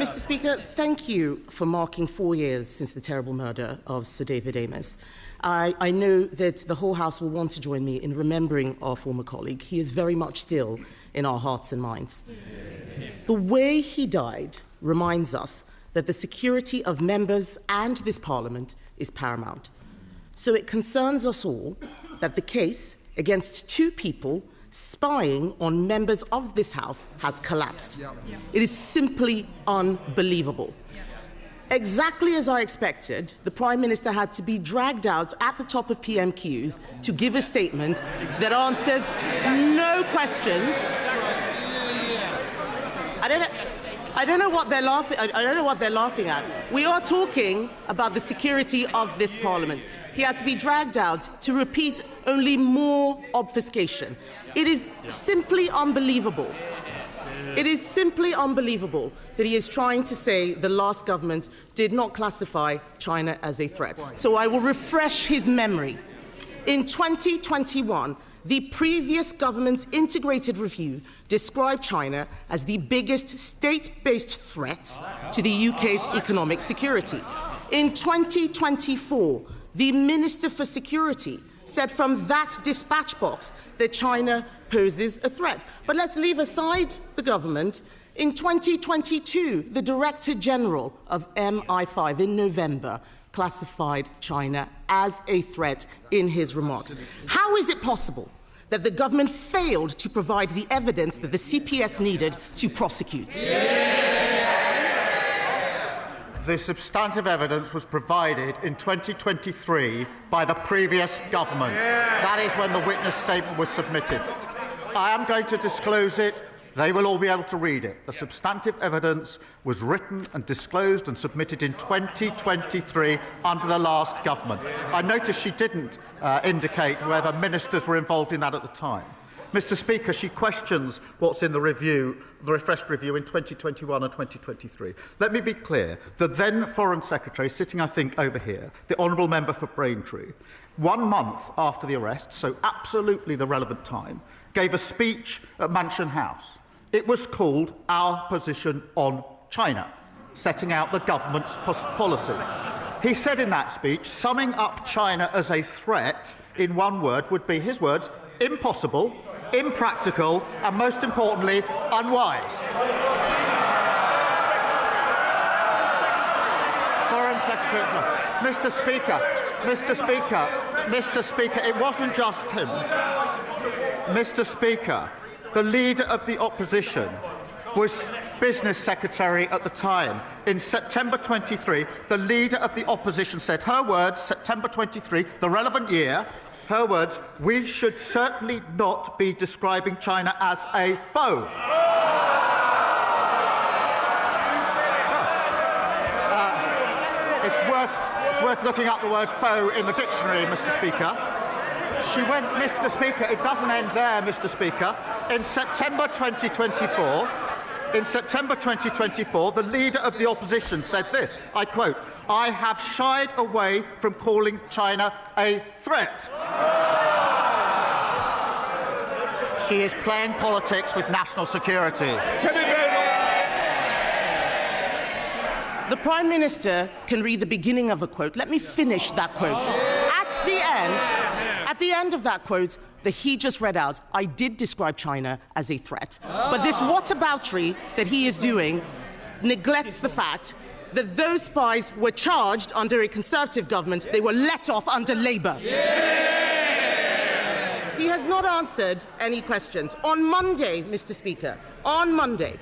Mr. Speaker, thank you for marking 4 years since the terrible murder of Sir David Amess. I know that the whole House will want to join me in remembering our former colleague. He is very much still in our hearts and minds. The way he died reminds us that the security of members and this Parliament is paramount. So it concerns us all that the case against 2 people spying on members of this House has collapsed. It is simply unbelievable. Exactly as I expected, the Prime Minister had to be dragged out at the top of pmqs to give a statement that answers no questions. I don't know what they're laughing. I don't know what they're laughing at. We are talking about the security of this Parliament. He had to be dragged out to repeat only more obfuscation. It is simply unbelievable. It is simply unbelievable that he is trying to say the last government did not classify China as a threat. So I will refresh his memory. In 2021, the previous government's integrated review described China as the biggest state-based threat to the UK's economic security. In 2024, the Minister for Security said from that dispatch box that China poses a threat. But let's leave aside the government. In 2022, the Director General of MI5 in November classified China as a threat in his remarks. How is it possible that the government failed to provide the evidence that the CPS needed to prosecute? The substantive evidence was provided in 2023 by the previous government. That is when the witness statement was submitted. I am going to disclose it. They will all be able to read it. The substantive evidence was written and disclosed and submitted in 2023 under the last government. I noticed she didn't indicate whether ministers were involved in that at the time. Mr. Speaker, she questions what's in the review, the refreshed review in 2021 and 2023. Let me be clear. The then Foreign Secretary, sitting, I think, over here, the Honourable Member for Braintree, 1 month after the arrest, so absolutely the relevant time, gave a speech at Mansion House. It was called Our Position on China, setting out the government's policy. He said in that speech, summing up China as a threat in one word would be, his words, impossible, impractical, and most importantly, unwise. Foreign Secretary, Mr. Speaker, it wasn't just him. Mr. Speaker, the Leader of the Opposition was Business Secretary at the time. In September 23, the Leader of the Opposition said, her words, September 23, the relevant year, her words, we should certainly not be describing China as a foe. It's worth looking up the word foe in the dictionary, Mr. Speaker. She went, Mr. Speaker, it doesn't end there, Mr. Speaker. In September 2024, the Leader of the Opposition said this, I quote, I have shied away from calling China a threat. She is playing politics with national security. The Prime Minister can read the beginning of a quote. Let me finish that quote. At the end of that quote that he just read out, I did describe China as a threat. But this whataboutery that he is doing neglects the fact that those spies were charged under a Conservative government. They were let off under Labour. He has not answered any questions. On Monday, Mr. Speaker, on Monday,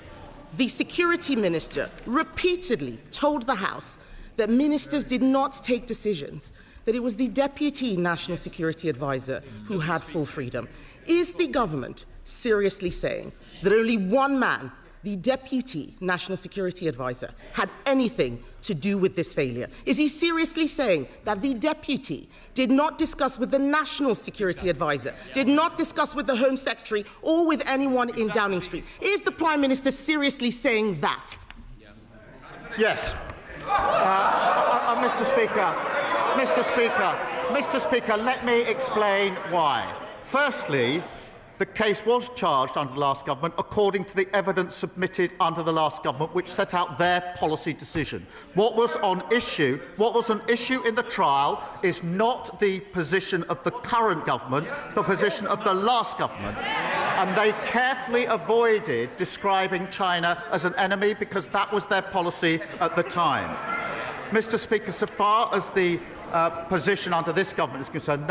the Security Minister repeatedly told the House that ministers did not take decisions, that it was the Deputy National Security Advisor who had full freedom. Is the government seriously saying that only one man, the Deputy National Security Advisor, had anything to do with this failure? Is he seriously saying that the Deputy did not discuss with the National Security Advisor, did not discuss with the Home Secretary or with anyone in Downing Street? Is the Prime Minister seriously saying that? Yes. Mr. Speaker, let me explain why. Firstly, The case was charged under the last government according to the evidence submitted under the last government, which set out their policy decision. What was an issue in the trial is not the position of the current government, the position of the last government. And they carefully avoided describing China as an enemy because that was their policy at the time. Mr. Speaker, so far as the position under this government is concerned,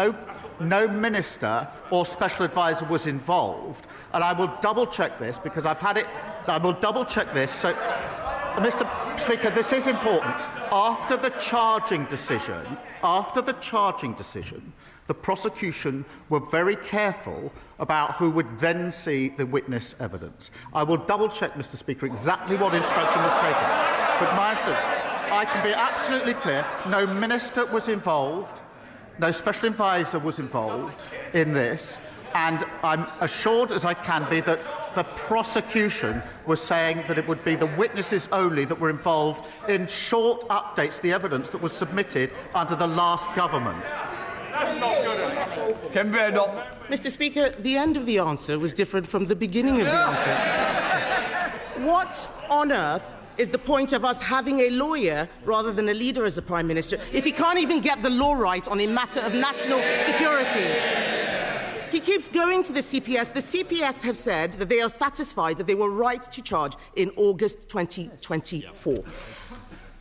no minister or special advisor was involved, and I will double-check this because I've had it. I will double-check this. So, Mr. Speaker, this is important. After the charging decision, the prosecution were very careful about who would then see the witness evidence. I will double-check, Mr. Speaker, exactly what instruction was taken. But my answer, I can be absolutely clear: no minister was involved. No special advisor was involved in this, and I'm assured as I can be that the prosecution was saying that it would be the witnesses only that were involved in short updates to the evidence that was submitted under the last government. That's not good enough. Kemi Badnoch. Mr. Speaker, the end of the answer was different from the beginning of the answer. What on earth is the point of us having a lawyer rather than a leader as the Prime Minister if he can't even get the law right on a matter of national security? He keeps going to the CPS. The CPS have said that they are satisfied that they were right to charge in August 2024.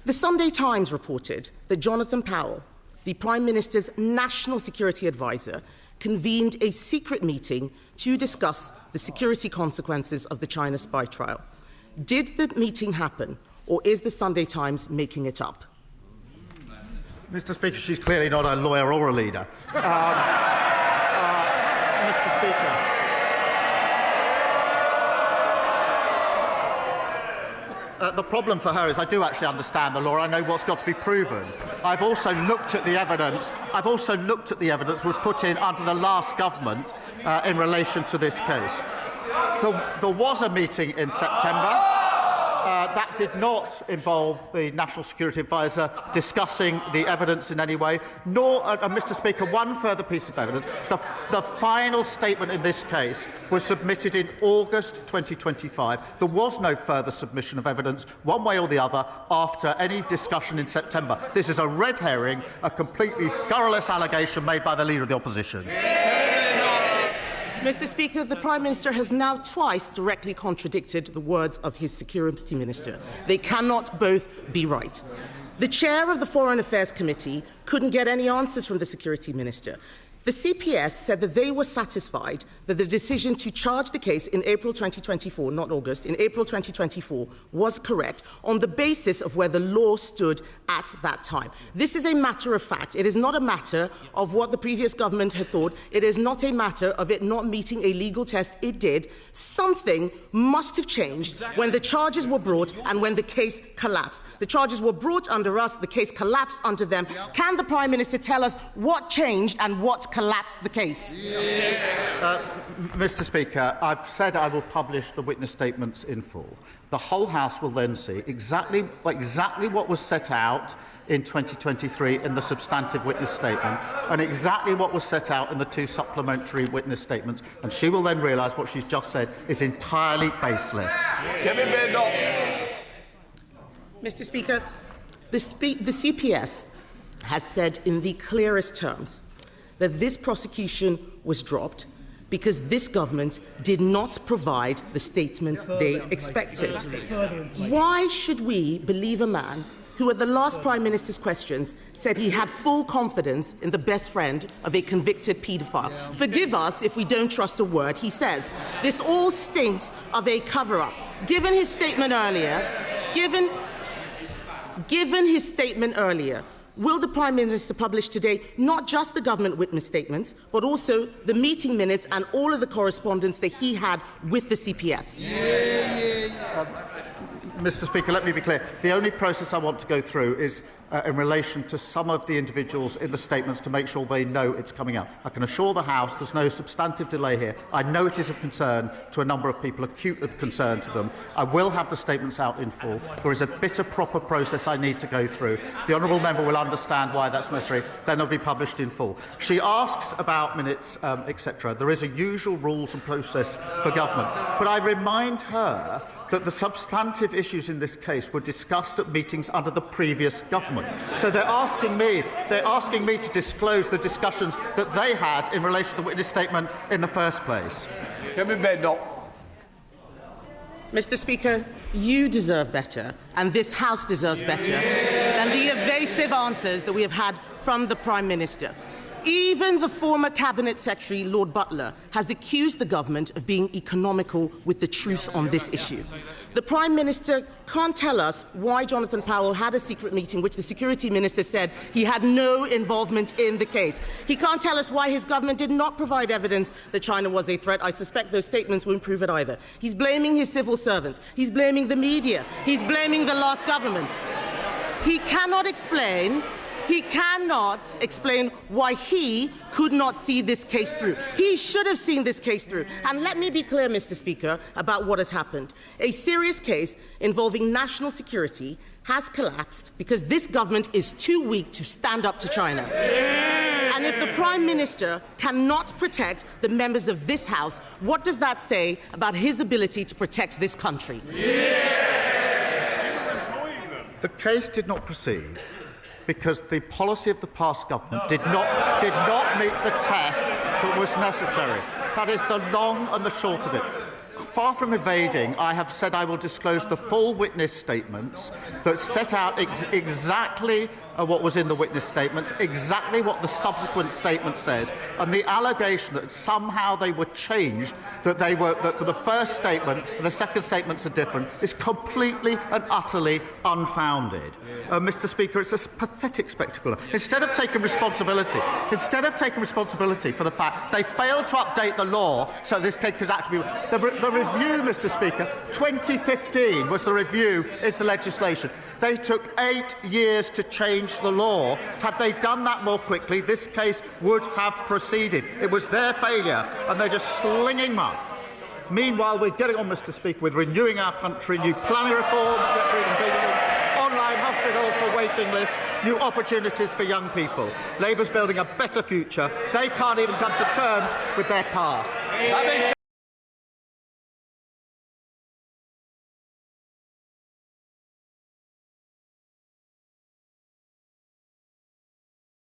The Sunday Times reported that Jonathan Powell, the Prime Minister's national security advisor, convened a secret meeting to discuss the security consequences of the China spy trial. Did the meeting happen, or is the Sunday Times making it up? Mr. Speaker, she's clearly not a lawyer or a leader. Mr. Speaker. The problem for her is I do actually understand the law. I know what's got to be proven. I've also looked at the evidence. Which was put in under the last government in relation to this case. There was a meeting in September. That did not involve the National Security Advisor discussing the evidence in any way, nor, Mr. Speaker, one further piece of evidence. The final statement in this case was submitted in August 2025. There was no further submission of evidence, one way or the other, after any discussion in September. This is a red herring, a completely scurrilous allegation made by the Leader of the Opposition. Mr. Speaker, the Prime Minister has now twice directly contradicted the words of his Security Minister. They cannot both be right. The chair of the Foreign Affairs Committee couldn't get any answers from the Security Minister. The CPS said that they were satisfied that the decision to charge the case in April 2024, not August, in April 2024, was correct on the basis of where the law stood at that time. This is a matter of fact. It is not a matter of what the previous government had thought. It is not a matter of it not meeting a legal test. It did. Something must have changed when the charges were brought and when the case collapsed. The charges were brought under us. The case collapsed under them. Can the Prime Minister tell us what changed and what collapsed the case? Mr. Speaker, I've said I will publish the witness statements in full. The whole House will then see exactly what was set out in 2023 in the substantive witness statement and exactly what was set out in the two supplementary witness statements, and she will then realise what she's just said is entirely baseless. Kemi Badnoch. Mr. Speaker, the CPS has said in the clearest terms that this prosecution was dropped because this government did not provide the statement they expected. Why should we believe a man who at the last Prime Minister's questions said he had full confidence in the best friend of a convicted paedophile? Forgive us if we don't trust a word he says. This all stinks of a cover-up. Given his statement earlier, will the Prime Minister publish today not just the government witness statements, but also the meeting minutes and all of the correspondence that he had with the CPS? Mr. Speaker, let me be clear. The only process I want to go through is in relation to some of the individuals in the statements to make sure they know it's coming out. I can assure the House there's no substantive delay here. I know it is of concern to a number of people, acute of concern to them. I will have the statements out in full. There is a bit of proper process I need to go through. The honourable member will understand why that's necessary. Then they'll be published in full. She asks about minutes, etc. There is a usual rules and process for government. But I remind her that the substantive issues in this case were discussed at meetings under the previous government. So they're asking me to disclose the discussions that they had in relation to the witness statement in the first place. Kemi Badnoch. Mr. Speaker, you deserve better, and this House deserves better than the evasive answers that we have had from the Prime Minister. Even the former Cabinet Secretary, Lord Butler, has accused the government of being economical with the truth on this issue. The Prime Minister can't tell us why Jonathan Powell had a secret meeting which the Security Minister said he had no involvement in the case. He can't tell us why his government did not provide evidence that China was a threat. I suspect those statements won't prove it either. He's blaming his civil servants. He's blaming the media. He's blaming the last government. He cannot explain why he could not see this case through. He should have seen this case through. And let me be clear, Mr. Speaker, about what has happened. A serious case involving national security has collapsed because this government is too weak to stand up to China. And if the Prime Minister cannot protect the members of this House, what does that say about his ability to protect this country? The case did not proceed because the policy of the past government did not meet the test that was necessary. That is the long and the short of it. Far from evading, I have said I will disclose the full witness statements that set out exactly what was in the witness statements, exactly what the subsequent statement says, and the allegation that somehow they were changed, that the first statement and the second statements are different, is completely and utterly unfounded. Mr. Speaker, it's a pathetic spectacle. Instead of taking responsibility for the fact they failed to update the law so this case could actually be the review, Mr. Speaker, 2015 was the review into the legislation. They took 8 years to change the law. Had they done that more quickly, this case would have proceeded. It was their failure, and they're just slinging mud. Meanwhile, we're getting on, Mr. Speaker, with renewing our country, new planning reforms, online hospitals for waiting lists, new opportunities for young people. Labour's building a better future. They can't even come to terms with their past.